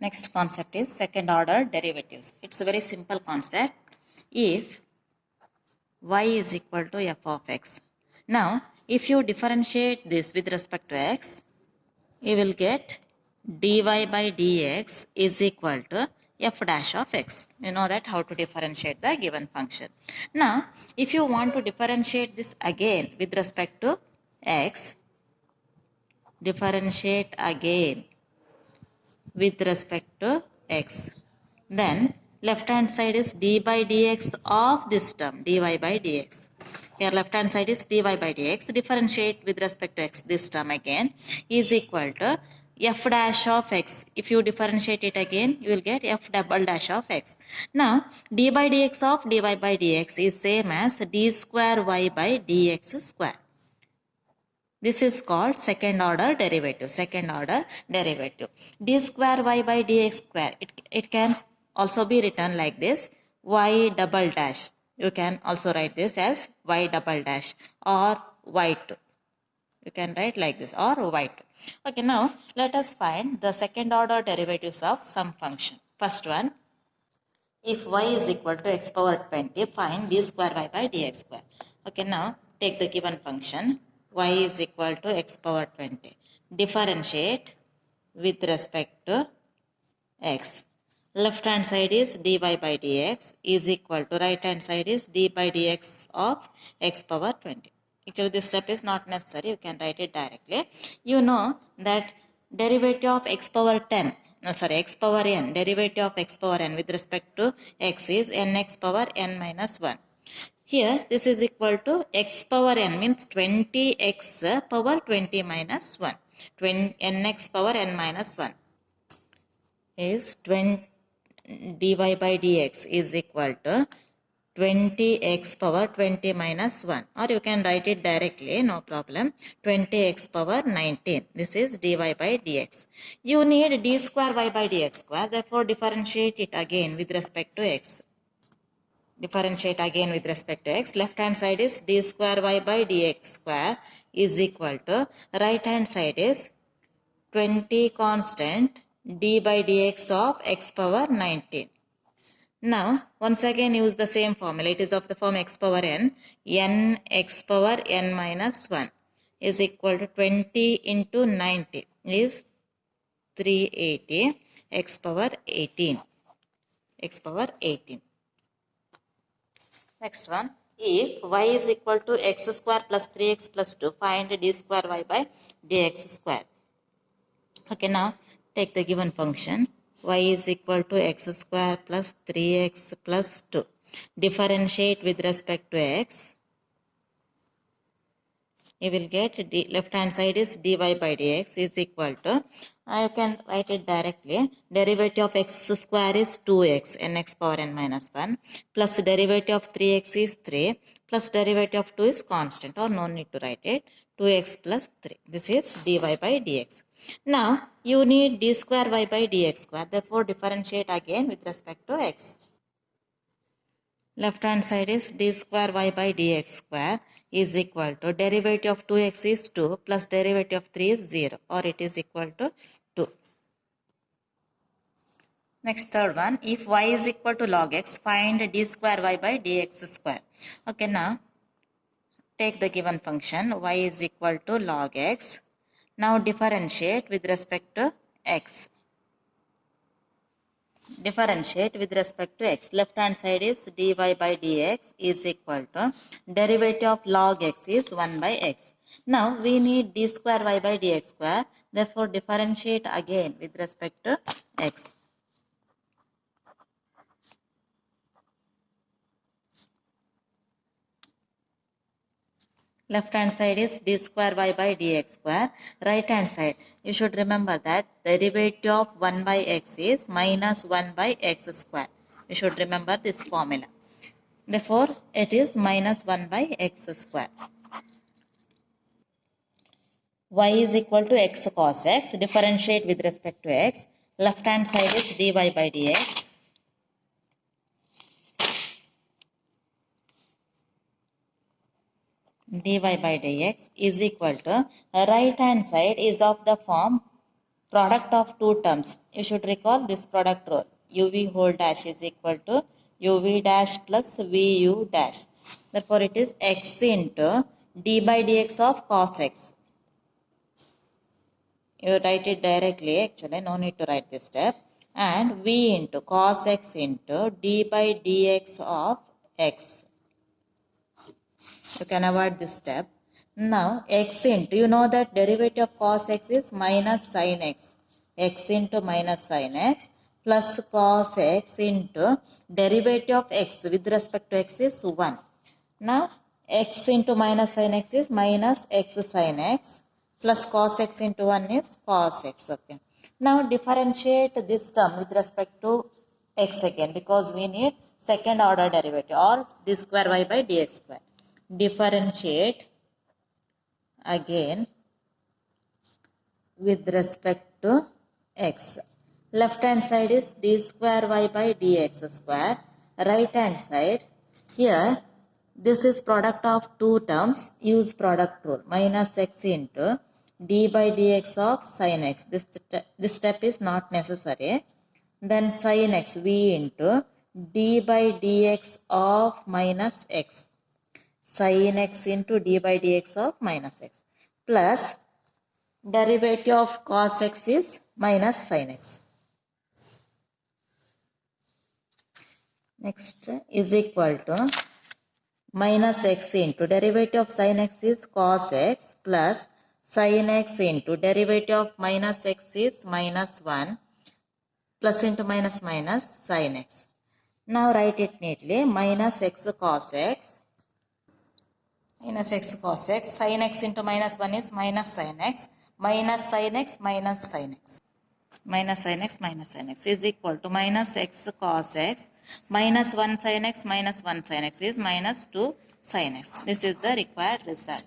Next concept is second order derivatives. It's a very simple concept. If y is equal to f of x. Now, if you differentiate this with respect to x, you will get dy by dx is equal to f dash of x. You know that how to differentiate the given function. Now, if you want to differentiate this again with respect to x, differentiate again with respect to x, then left hand side is d by dx of this term, dy by dx. Here left hand side is dy by dx. Differentiate with respect to x, this term again is equal to f dash of x. If you differentiate it again, you will get f double dash of x. Now d by dx of dy by dx is same as d square y by dx square. This is called second order derivative. Second order derivative. D square y by dx square. It can also be written like this. Y double dash. You can also write this as y double dash or y2. You can write like this or y2. Okay, now let us find the second order derivatives of some function. First one. If y is equal to x power 20, find d square y by dx square. Okay, now take the given function. Y is equal to x power 20. Differentiate with respect to x. Left hand side is dy by dx is equal to right hand side is d by dx of x power 20. Actually, this step is not necessary. You can write it directly. You know that derivative of x power 10, x power n, derivative of x power n with respect to x is nx power n minus 1. Here, this is equal to x power n means 20x power 20 minus 1. Nx power n minus 1 is 20 dy by dx is equal to 20x power 20 minus 1, or you can write it directly, no problem, 20x power 19. This is dy by dx. You need d square y by dx square, therefore differentiate it again with respect to x. Differentiate again with respect to x. Left hand side is d square y by dx square is equal to right hand side is 20 constant d by dx of x power 19. Now, once again use the same formula. It is of the form x power n. N x power n minus 1 is equal to 20 into 90 is 380 x power 18. X power 18. Next one. If y is equal to x square plus 3x plus 2, find d square y by dx square. Okay, now take the given function. Y is equal to x square plus 3x plus 2. Differentiate with respect to x. You will get left hand side is dy by dx is equal to, you can write it directly, derivative of x square is 2x, nx power n minus 1, plus derivative of 3x is 3, plus derivative of 2 is constant, or no need to write it, 2x plus 3. This is dy by dx. Now, you need d square y by dx square, therefore differentiate again with respect to x. Left hand side is d square y by dx square is equal to derivative of 2x is 2 plus derivative of 3 is 0, or it is equal to 2. Next third one, if y is equal to log x, find d square y by dx square. Okay, now take the given function y is equal to log x. Now differentiate with respect to x. Differentiate with respect to x. Left hand side is dy by dx is equal to derivative of log x is 1 by x. Now we need d square y by dx square. Therefore differentiate again with respect to x. Left hand side is d square y by dx square. Right hand side, you should remember that derivative of 1 by x is minus 1 by x square. You should remember this formula. Therefore, it is minus 1 by x square. Y is equal to x cos x. Differentiate with respect to x. Left hand side is dy by dx. Dy by dx is equal to right hand side is of the form product of two terms. You should recall this product rule. UV whole dash is equal to UV dash plus VU dash. Therefore, it is x into d by dx of cos x. You write it directly, actually, no need to write this step. And V into cos x into d by dx of x. You can avoid this step. Now, x into, you know that derivative of cos x is minus sin x. X into minus sin x plus cos x into derivative of x with respect to x is 1. Now, x into minus sin x is minus x sin x plus cos x into 1 is cos x. Okay. Now, differentiate this term with respect to x again because we need second order derivative or d square y by dx square. Differentiate again with respect to x. Left hand side is d square y by dx square. Right hand side, here this is product of two terms. Use product rule. Minus x into d by dx of sin x. This step is not necessary. Then sin x v into d by dx of minus x. Sin x into d by dx of minus x plus derivative of cos x is minus sin x. Next is equal to minus x into derivative of sin x is cos x plus sin x into derivative of minus x is minus 1 plus into minus minus sin x. Now write it neatly. Minus x cos x. Minus x cos x, sin x into minus 1 is minus sin x, minus sin x minus sin x. Minus sin x is equal to minus x cos x, minus 1 sin x minus 1 sin x is minus 2 sin x. This is the required result.